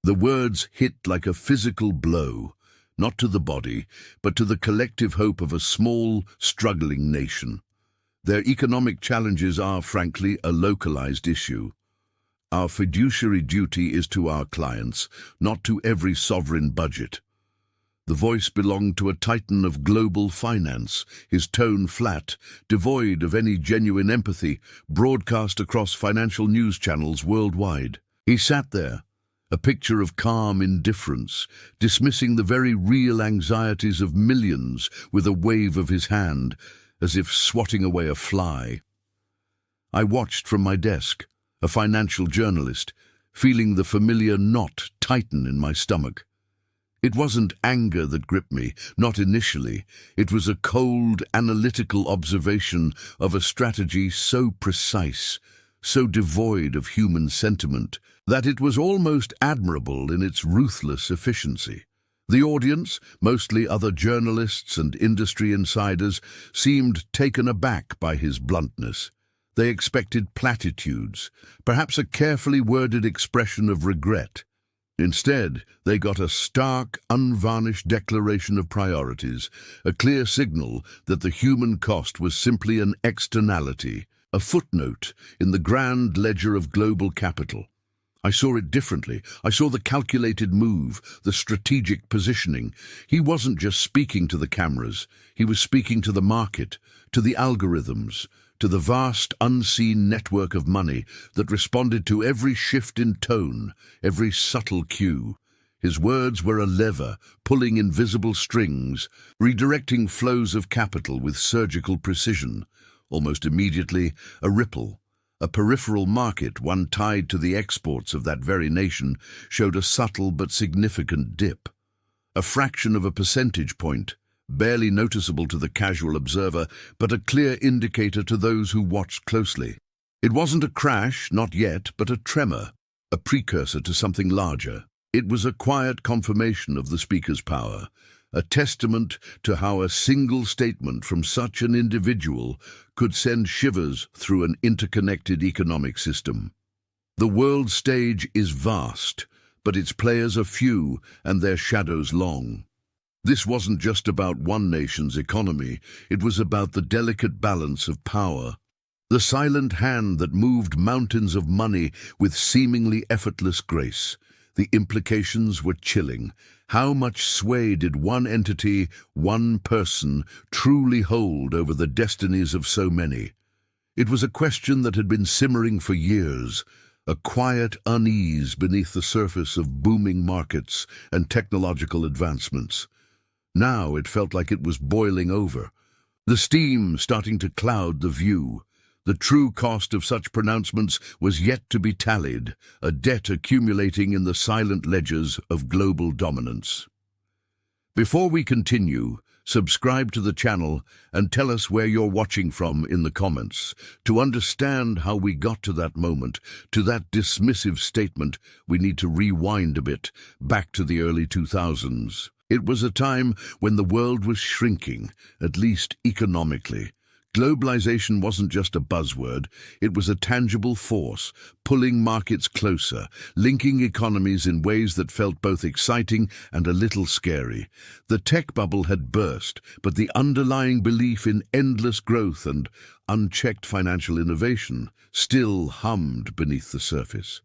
The words hit like a physical blow, not to the body, but to the collective hope of a small, struggling nation. Their economic challenges are, frankly, a localized issue. Our fiduciary duty is to our clients, not to every sovereign budget. The voice belonged to a titan of global finance, his tone flat, devoid of any genuine empathy, broadcast across financial news channels worldwide. He sat there, a picture of calm indifference, dismissing the very real anxieties of millions with a wave of his hand, as if swatting away a fly. I watched from my desk, a financial journalist, feeling the familiar knot tighten in my stomach. It wasn't anger that gripped me, not initially. It was a cold, analytical observation of a strategy so precise, so devoid of human sentiment, that it was almost admirable in its ruthless efficiency. The audience, mostly other journalists and industry insiders, seemed taken aback by his bluntness. They expected platitudes, perhaps a carefully worded expression of regret. Instead, they got a stark, unvarnished declaration of priorities, a clear signal that the human cost was simply an externality, a footnote in the grand ledger of global capital. I saw it differently. I saw the calculated move, the strategic positioning. He wasn't just speaking to the cameras. He was speaking to the market, to the algorithms, to the vast unseen network of money that responded to every shift in tone, every subtle cue. His words were a lever, pulling invisible strings, redirecting flows of capital with surgical precision. Almost immediately, a ripple, a peripheral market, one tied to the exports of that very nation, showed a subtle but significant dip. A fraction of a percentage point, barely noticeable to the casual observer, but a clear indicator to those who watched closely. It wasn't a crash, not yet, but a tremor, a precursor to something larger. It was a quiet confirmation of the speaker's power, a testament to how a single statement from such an individual could send shivers through an interconnected economic system. The world stage is vast, but its players are few and their shadows long. This wasn't just about one nation's economy, it was about the delicate balance of power. The silent hand that moved mountains of money with seemingly effortless grace. The implications were chilling. How much sway did one entity, one person, truly hold over the destinies of so many? It was a question that had been simmering for years, a quiet unease beneath the surface of booming markets and technological advancements. Now it felt like it was boiling over, the steam starting to cloud the view. The true cost of such pronouncements was yet to be tallied, a debt accumulating in the silent ledgers of global dominance. Before we continue, subscribe to the channel and tell us where you're watching from in the comments. To understand how we got to that moment, to that dismissive statement, we need to rewind a bit, back to the early 2000s. It was a time when the world was shrinking, at least economically. Globalization wasn't just a buzzword, it was a tangible force, pulling markets closer, linking economies in ways that felt both exciting and a little scary. The tech bubble had burst, but the underlying belief in endless growth and unchecked financial innovation still hummed beneath the surface.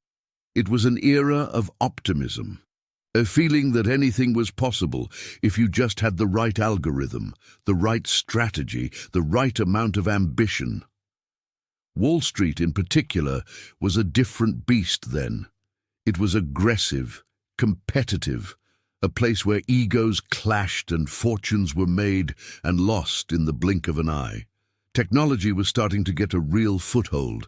It was an era of optimism. A feeling that anything was possible if you just had the right algorithm, the right strategy, the right amount of ambition. Wall Street, in particular, was a different beast then. It was aggressive, competitive, a place where egos clashed and fortunes were made and lost in the blink of an eye. Technology was starting to get a real foothold,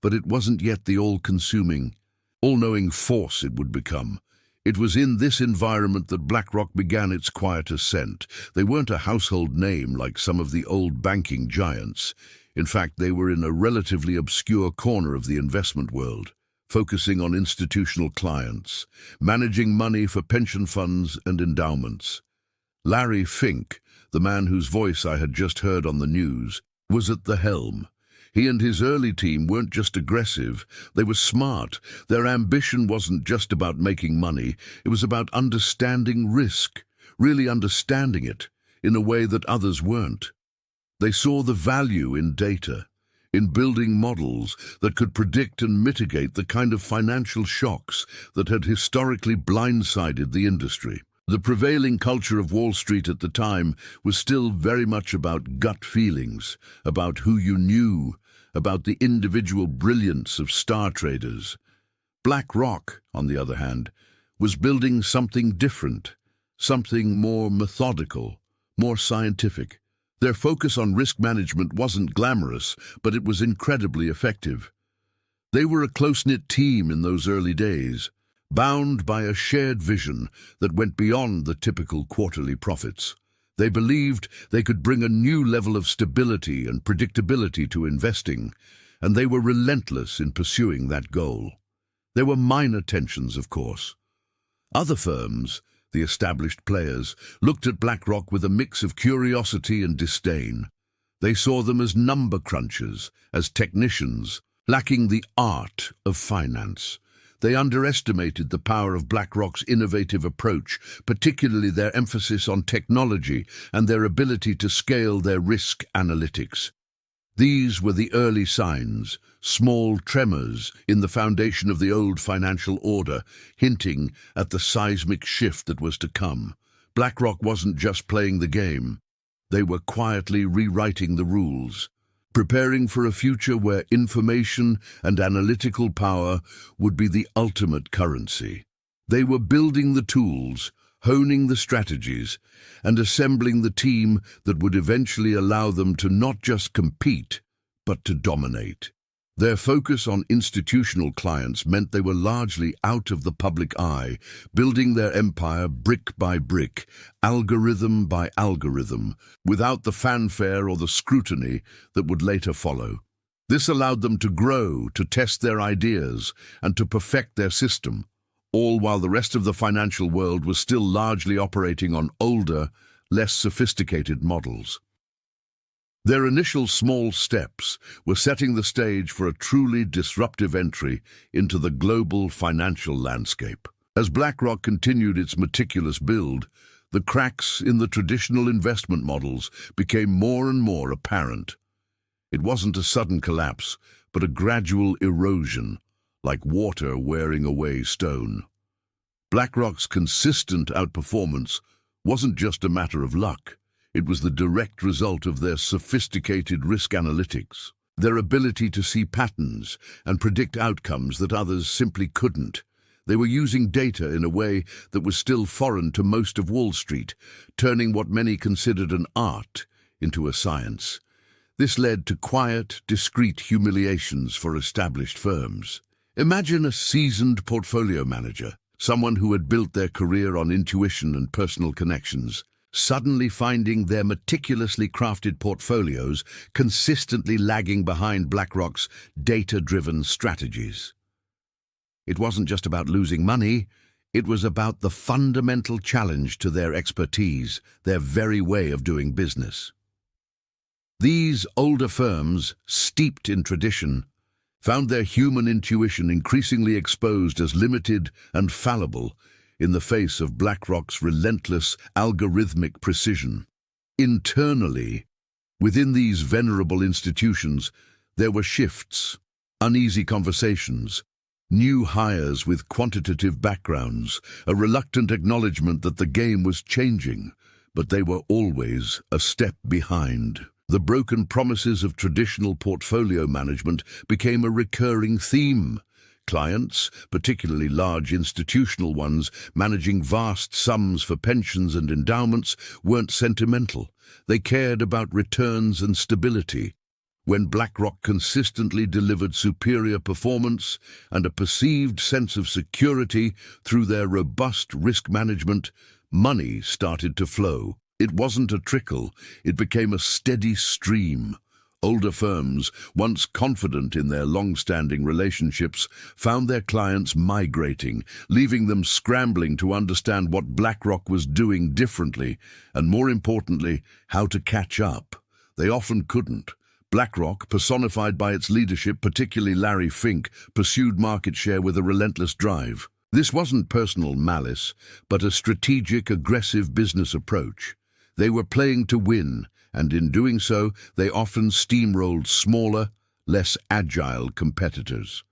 but it wasn't yet the all-consuming, all-knowing force it would become. It was in this environment that BlackRock began its quiet ascent. They weren't a household name like some of the old banking giants. In fact, they were in a relatively obscure corner of the investment world, focusing on institutional clients, managing money for pension funds and endowments. Larry Fink, the man whose voice I had just heard on the news, was at the helm. He and his early team weren't just aggressive, they were smart. Their ambition wasn't just about making money, it was about understanding risk, really understanding it, in a way that others weren't. They saw the value in data, in building models that could predict and mitigate the kind of financial shocks that had historically blindsided the industry. The prevailing culture of Wall Street at the time was still very much about gut feelings, about who you knew, about the individual brilliance of star traders. BlackRock, on the other hand, was building something different, something more methodical, more scientific. Their focus on risk management wasn't glamorous, but it was incredibly effective. They were a close-knit team in those early days, bound by a shared vision that went beyond the typical quarterly profits. They believed they could bring a new level of stability and predictability to investing, and they were relentless in pursuing that goal. There were minor tensions, of course. Other firms, the established players, looked at BlackRock with a mix of curiosity and disdain. They saw them as number crunchers, as technicians, lacking the art of finance. They underestimated the power of BlackRock's innovative approach, particularly their emphasis on technology and their ability to scale their risk analytics. These were the early signs, small tremors in the foundation of the old financial order, hinting at the seismic shift that was to come. BlackRock wasn't just playing the game. They were quietly rewriting the rules, preparing for a future where information and analytical power would be the ultimate currency. They were building the tools, honing the strategies, and assembling the team that would eventually allow them to not just compete, but to dominate. Their focus on institutional clients meant they were largely out of the public eye, building their empire brick by brick, algorithm by algorithm, without the fanfare or the scrutiny that would later follow. This allowed them to grow, to test their ideas, and to perfect their system, all while the rest of the financial world was still largely operating on older, less sophisticated models. Their initial small steps were setting the stage for a truly disruptive entry into the global financial landscape. As BlackRock continued its meticulous build, the cracks in the traditional investment models became more and more apparent. It wasn't a sudden collapse, but a gradual erosion, like water wearing away stone. BlackRock's consistent outperformance wasn't just a matter of luck. It was the direct result of their sophisticated risk analytics, their ability to see patterns and predict outcomes that others simply couldn't. They were using data in a way that was still foreign to most of Wall Street, turning what many considered an art into a science. This led to quiet, discreet humiliations for established firms. Imagine a seasoned portfolio manager, someone who had built their career on intuition and personal connections, suddenly finding their meticulously crafted portfolios consistently lagging behind BlackRock's data-driven strategies. It wasn't just about losing money, it was about the fundamental challenge to their expertise, their very way of doing business. These older firms, steeped in tradition, found their human intuition increasingly exposed as limited and fallible in the face of BlackRock's relentless algorithmic precision. Internally, within these venerable institutions, there were shifts, uneasy conversations, new hires with quantitative backgrounds, a reluctant acknowledgement that the game was changing, but they were always a step behind. The broken promises of traditional portfolio management became a recurring theme. Clients, particularly large institutional ones, managing vast sums for pensions and endowments, weren't sentimental. They cared about returns and stability. When BlackRock consistently delivered superior performance and a perceived sense of security through their robust risk management, money started to flow. It wasn't a trickle, it became a steady stream. Older firms, once confident in their long-standing relationships, found their clients migrating, leaving them scrambling to understand what BlackRock was doing differently, and more importantly, how to catch up. They often couldn't, BlackRock, personified by its leadership, particularly Larry Fink, pursued market share with a relentless drive. This wasn't personal malice, but a strategic, aggressive business approach. They were playing to win, and in doing so, they often steamrolled smaller, less agile competitors.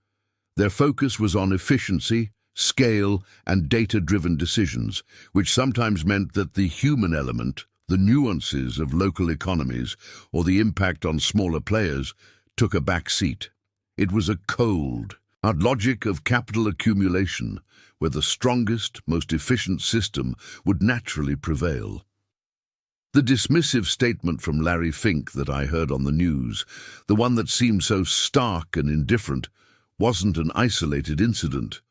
Their focus was on efficiency, scale, and data-driven decisions, which sometimes meant that the human element, the nuances of local economies, or the impact on smaller players, took a back seat. It was a cold, hard logic of capital accumulation, where the strongest, most efficient system would naturally prevail. The dismissive statement from Larry Fink that I heard on the news, the one that seemed so stark and indifferent, wasn't an isolated incident.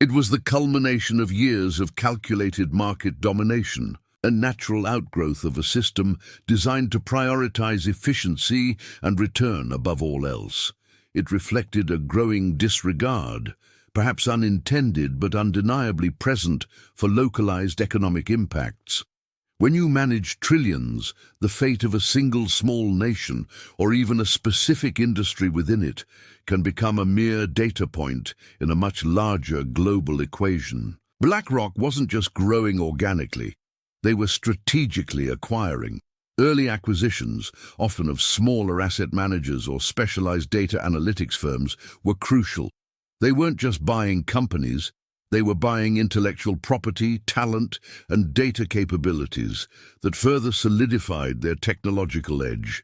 It was the culmination of years of calculated market domination, a natural outgrowth of a system designed to prioritize efficiency and return above all else. It reflected a growing disregard, perhaps unintended but undeniably present, for localized economic impacts. When you manage trillions, the fate of a single small nation, or even a specific industry within it, can become a mere data point in a much larger global equation. BlackRock wasn't just growing organically, they were strategically acquiring. Early acquisitions, often of smaller asset managers or specialized data analytics firms, were crucial. They weren't just buying companies, they were buying intellectual property, talent, and data capabilities that further solidified their technological edge.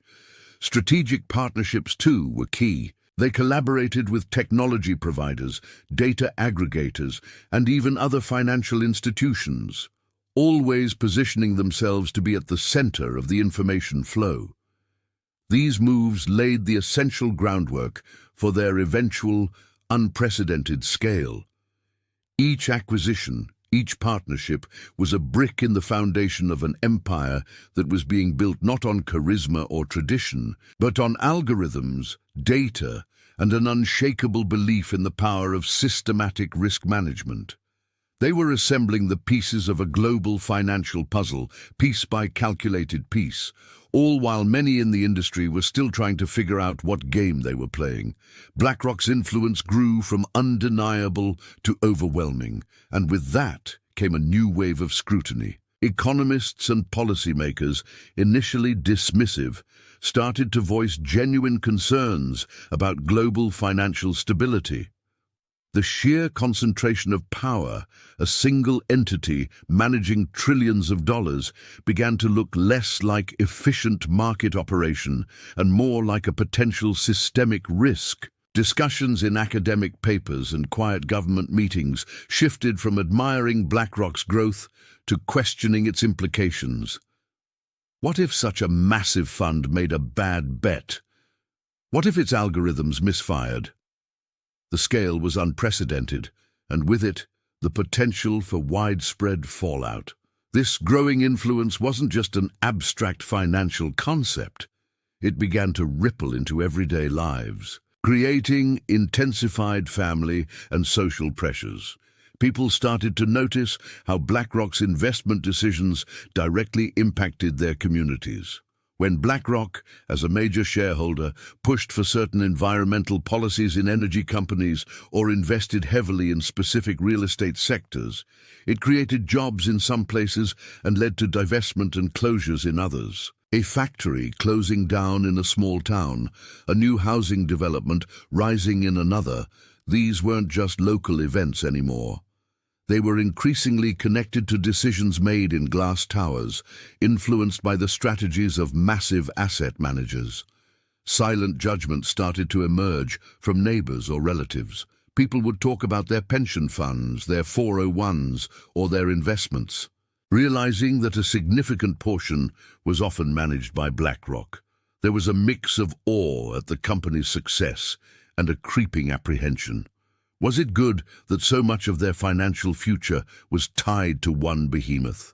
Strategic partnerships, too, were key. They collaborated with technology providers, data aggregators, and even other financial institutions, always positioning themselves to be at the center of the information flow. These moves laid the essential groundwork for their eventual, unprecedented scale. Each acquisition, each partnership, was a brick in the foundation of an empire that was being built not on charisma or tradition, but on algorithms, data, and an unshakable belief in the power of systematic risk management. They were assembling the pieces of a global financial puzzle, piece by calculated piece, all while many in the industry were still trying to figure out what game they were playing. BlackRock's influence grew from undeniable to overwhelming, and with that came a new wave of scrutiny. Economists and policymakers, initially dismissive, started to voice genuine concerns about global financial stability. The sheer concentration of power, a single entity managing trillions of dollars, began to look less like efficient market operation and more like a potential systemic risk. Discussions in academic papers and quiet government meetings shifted from admiring BlackRock's growth to questioning its implications. What if such a massive fund made a bad bet? What if its algorithms misfired? The scale was unprecedented, and with it, the potential for widespread fallout. This growing influence wasn't just an abstract financial concept. It began to ripple into everyday lives, creating intensified family and social pressures. People started to notice how BlackRock's investment decisions directly impacted their communities. When BlackRock, as a major shareholder, pushed for certain environmental policies in energy companies or invested heavily in specific real estate sectors, it created jobs in some places and led to divestment and closures in others. A factory closing down in a small town, a new housing development rising in another, these weren't just local events anymore. They were increasingly connected to decisions made in glass towers, influenced by the strategies of massive asset managers. Silent judgments started to emerge from neighbors or relatives. People would talk about their pension funds, their 401s, or their investments, realizing that a significant portion was often managed by BlackRock. There was a mix of awe at the company's success and a creeping apprehension. Was it good that so much of their financial future was tied to one behemoth?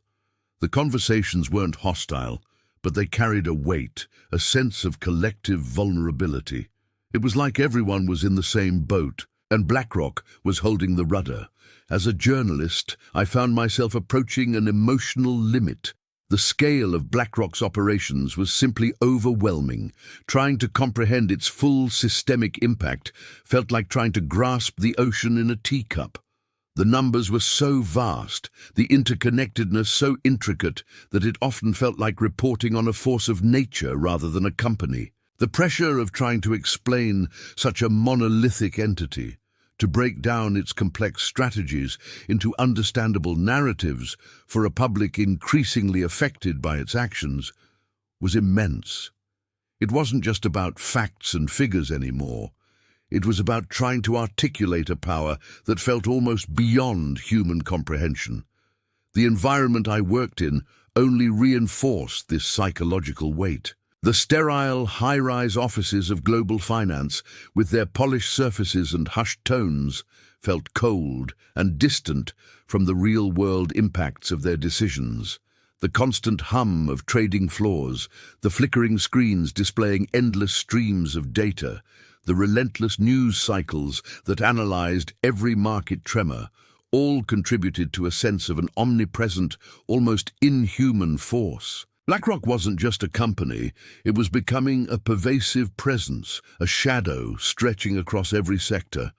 The conversations weren't hostile, but they carried a weight, a sense of collective vulnerability. It was like everyone was in the same boat, and BlackRock was holding the rudder. As a journalist, I found myself approaching an emotional limit. The scale of BlackRock's operations was simply overwhelming. Trying to comprehend its full systemic impact felt like trying to grasp the ocean in a teacup. The numbers were so vast, the interconnectedness so intricate, that it often felt like reporting on a force of nature rather than a company. The pressure of trying to explain such a monolithic entity, to break down its complex strategies into understandable narratives for a public increasingly affected by its actions, was immense. It wasn't just about facts and figures anymore. It was about trying to articulate a power that felt almost beyond human comprehension. The environment I worked in only reinforced this psychological weight. The sterile, high-rise offices of global finance, with their polished surfaces and hushed tones, felt cold and distant from the real-world impacts of their decisions. The constant hum of trading floors, the flickering screens displaying endless streams of data, the relentless news cycles that analyzed every market tremor, all contributed to a sense of an omnipresent, almost inhuman force. BlackRock wasn't just a company, it was becoming a pervasive presence, a shadow stretching across every sector.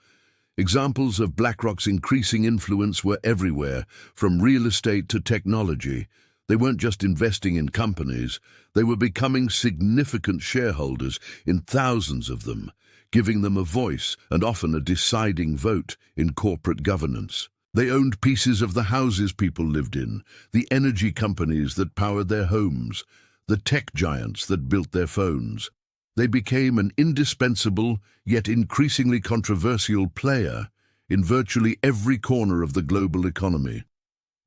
Examples of BlackRock's increasing influence were everywhere, from real estate to technology. They weren't just investing in companies, they were becoming significant shareholders in thousands of them, giving them a voice and often a deciding vote in corporate governance. They owned pieces of the houses people lived in, the energy companies that powered their homes, the tech giants that built their phones. They became an indispensable, yet increasingly controversial player in virtually every corner of the global economy.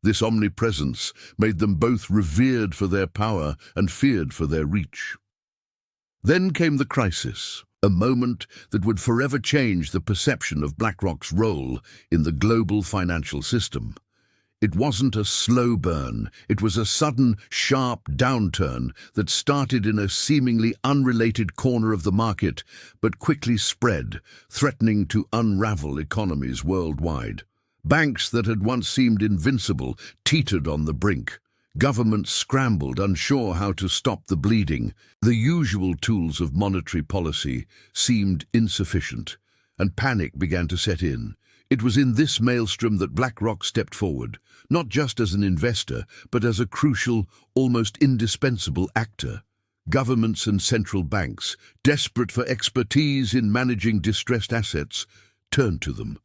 This omnipresence made them both revered for their power and feared for their reach. Then came the crisis, a moment that would forever change the perception of BlackRock's role in the global financial system. It wasn't a slow burn, it was a sudden, sharp downturn that started in a seemingly unrelated corner of the market, but quickly spread, threatening to unravel economies worldwide. Banks that had once seemed invincible teetered on the brink. Governments scrambled, unsure how to stop the bleeding. The usual tools of monetary policy seemed insufficient, and panic began to set in. It was in this maelstrom that BlackRock stepped forward, not just as an investor, but as a crucial, almost indispensable actor. Governments and central banks, desperate for expertise in managing distressed assets, turned to them.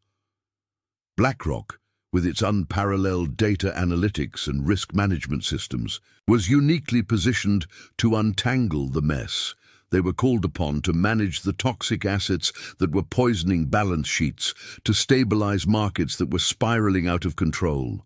BlackRock, with its unparalleled data analytics and risk management systems, was uniquely positioned to untangle the mess. They were called upon to manage the toxic assets that were poisoning balance sheets, to stabilize markets that were spiraling out of control.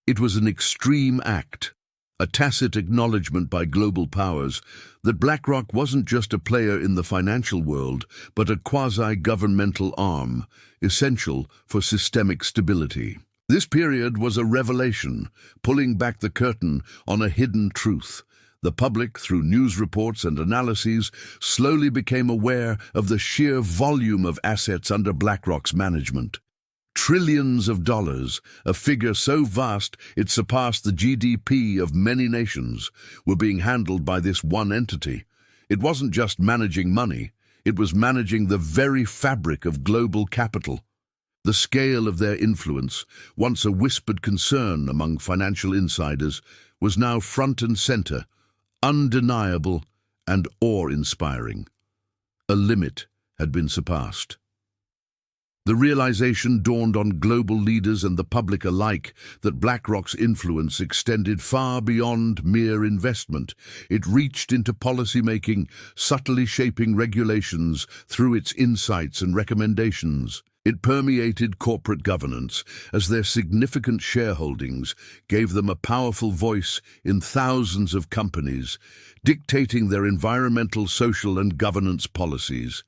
It was an extreme act, a tacit acknowledgement by global powers that BlackRock wasn't just a player in the financial world, but a quasi-governmental arm, essential for systemic stability. This period was a revelation, pulling back the curtain on a hidden truth. The public, through news reports and analyses, slowly became aware of the sheer volume of assets under BlackRock's management. Trillions of dollars, a figure so vast it surpassed the GDP of many nations, were being handled by this one entity. It wasn't just managing money, it was managing the very fabric of global capital. The scale of their influence, once a whispered concern among financial insiders, was now front and center, undeniable and awe-inspiring. A limit had been surpassed. The realization dawned on global leaders and the public alike that BlackRock's influence extended far beyond mere investment. It reached into policymaking, subtly shaping regulations through its insights and recommendations. It permeated corporate governance, as their significant shareholdings gave them a powerful voice in thousands of companies, dictating their environmental, social, and governance policies.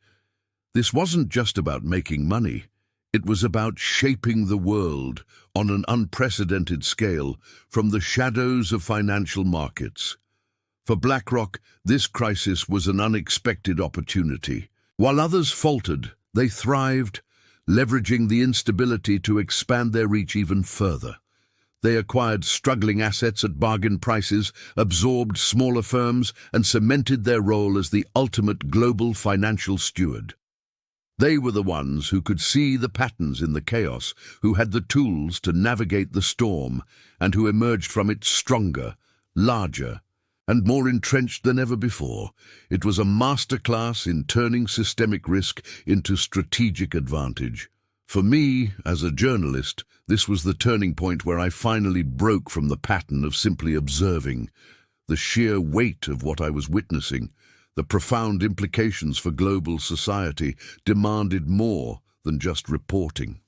This wasn't just about making money. It was about shaping the world on an unprecedented scale from the shadows of financial markets. For BlackRock, this crisis was an unexpected opportunity. While others faltered, they thrived, leveraging the instability to expand their reach even further. They acquired struggling assets at bargain prices, absorbed smaller firms, and cemented their role as the ultimate global financial steward. They were the ones who could see the patterns in the chaos, who had the tools to navigate the storm, and who emerged from it stronger, larger, and more entrenched than ever before. It was a masterclass in turning systemic risk into strategic advantage. For me, as a journalist, this was the turning point where I finally broke from the pattern of simply observing. The sheer weight of what I was witnessing, the profound implications for global society, demanded more than just reporting.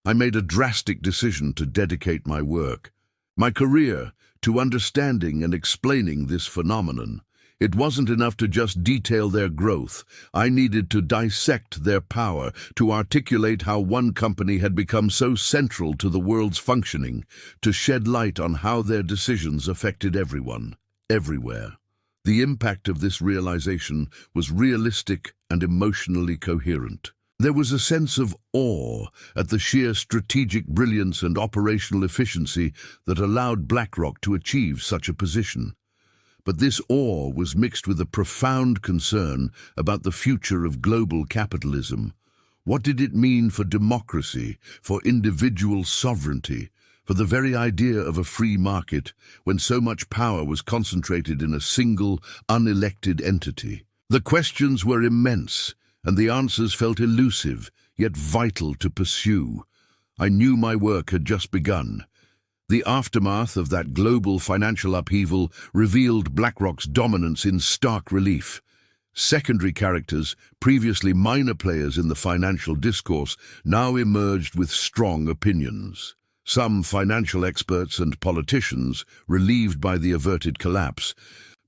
I made a drastic decision to dedicate my work, my career, to understanding and explaining this phenomenon. It wasn't enough to just detail their growth. I needed to dissect their power, to articulate how one company had become so central to the world's functioning, to shed light on how their decisions affected everyone, everywhere. The impact of this realization was realistic and emotionally coherent. There was a sense of awe at the sheer strategic brilliance and operational efficiency that allowed BlackRock to achieve such a position. But this awe was mixed with a profound concern about the future of global capitalism. What did it mean for democracy, for individual sovereignty, for the very idea of a free market when so much power was concentrated in a single, unelected entity? The questions were immense, and the answers felt elusive, yet vital to pursue. I knew my work had just begun. The aftermath of that global financial upheaval revealed BlackRock's dominance in stark relief. Secondary characters, previously minor players in the financial discourse, now emerged with strong opinions. Some financial experts and politicians, relieved by the averted collapse,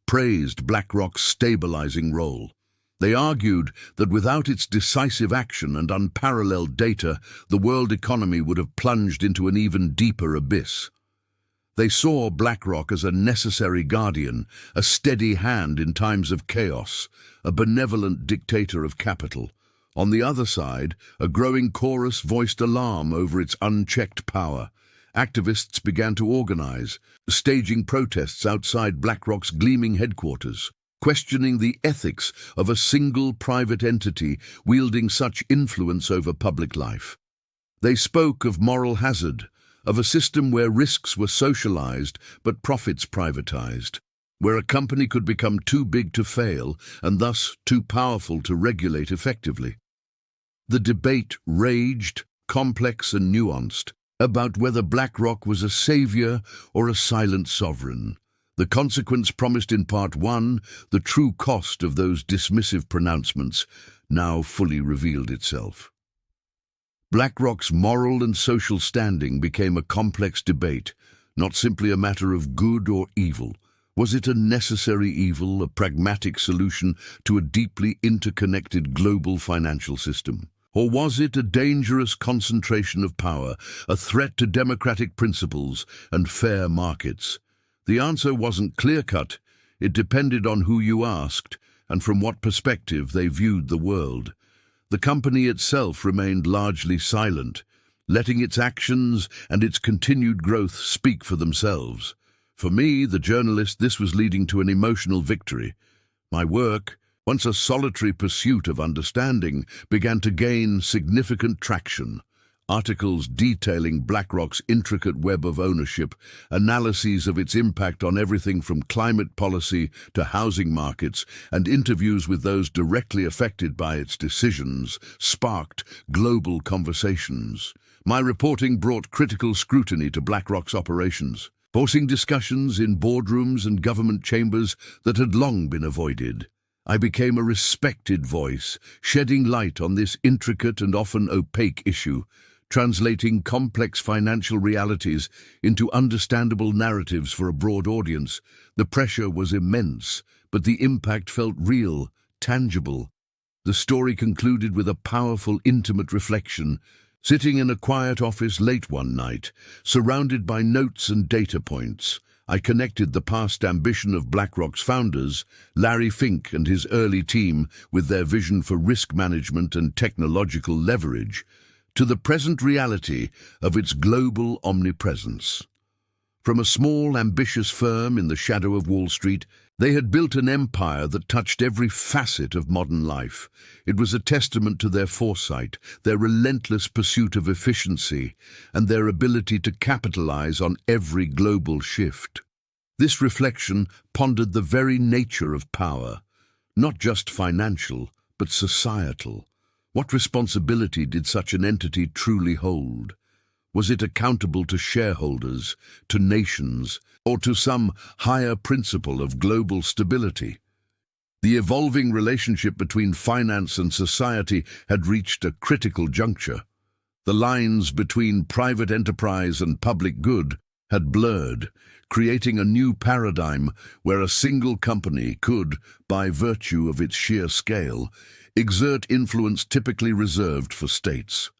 praised BlackRock's stabilizing role. They argued that without its decisive action and unparalleled data, the world economy would have plunged into an even deeper abyss. They saw BlackRock as a necessary guardian, a steady hand in times of chaos, a benevolent dictator of capital. On the other side, a growing chorus voiced alarm over its unchecked power. Activists began to organize, staging protests outside BlackRock's gleaming headquarters, questioning the ethics of a single private entity wielding such influence over public life. They spoke of moral hazard, of a system where risks were socialized but profits privatized, where a company could become too big to fail and thus too powerful to regulate effectively. The debate raged, complex and nuanced, about whether BlackRock was a savior or a silent sovereign. The consequence promised in Part 1, the true cost of those dismissive pronouncements, now fully revealed itself. BlackRock's moral and social standing became a complex debate, not simply a matter of good or evil. Was it a necessary evil, a pragmatic solution to a deeply interconnected global financial system? Or was it a dangerous concentration of power, a threat to democratic principles and fair markets? The answer wasn't clear-cut. It depended on who you asked and from what perspective they viewed the world. The company itself remained largely silent, letting its actions and its continued growth speak for themselves. For me, the journalist, this was leading to an emotional victory. My work, once a solitary pursuit of understanding, began to gain significant traction. Articles detailing BlackRock's intricate web of ownership, analyses of its impact on everything from climate policy to housing markets, and interviews with those directly affected by its decisions sparked global conversations. My reporting brought critical scrutiny to BlackRock's operations, forcing discussions in boardrooms and government chambers that had long been avoided. I became a respected voice, shedding light on this intricate and often opaque issue, translating complex financial realities into understandable narratives for a broad audience. The pressure was immense, but the impact felt real, tangible. The story concluded with a powerful, intimate reflection. Sitting in a quiet office late one night, surrounded by notes and data points, I connected the past ambition of BlackRock's founders, Larry Fink and his early team, with their vision for risk management and technological leverage. to the present reality of its global omnipresence. From a small, ambitious firm in the shadow of Wall Street, they had built an empire that touched every facet of modern life. It was a testament to their foresight, their relentless pursuit of efficiency, and their ability to capitalize on every global shift. This reflection pondered the very nature of power, not just financial, but societal. What responsibility did such an entity truly hold? Was it accountable to shareholders, to nations, or to some higher principle of global stability? The evolving relationship between finance and society had reached a critical juncture. The lines between private enterprise and public good had blurred, creating a new paradigm where a single company could, by virtue of its sheer scale, exert influence typically reserved for states.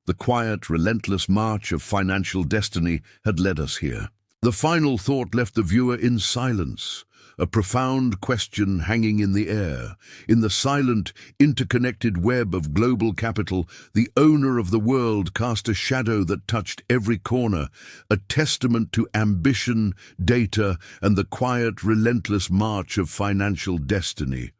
The quiet, relentless march of financial destiny had led us here. The final thought left the viewer in silence, a profound question hanging in the air. In the silent, interconnected web of global capital, the owner of the world cast a shadow that touched every corner, a testament to ambition, data, and the quiet, relentless march of financial destiny.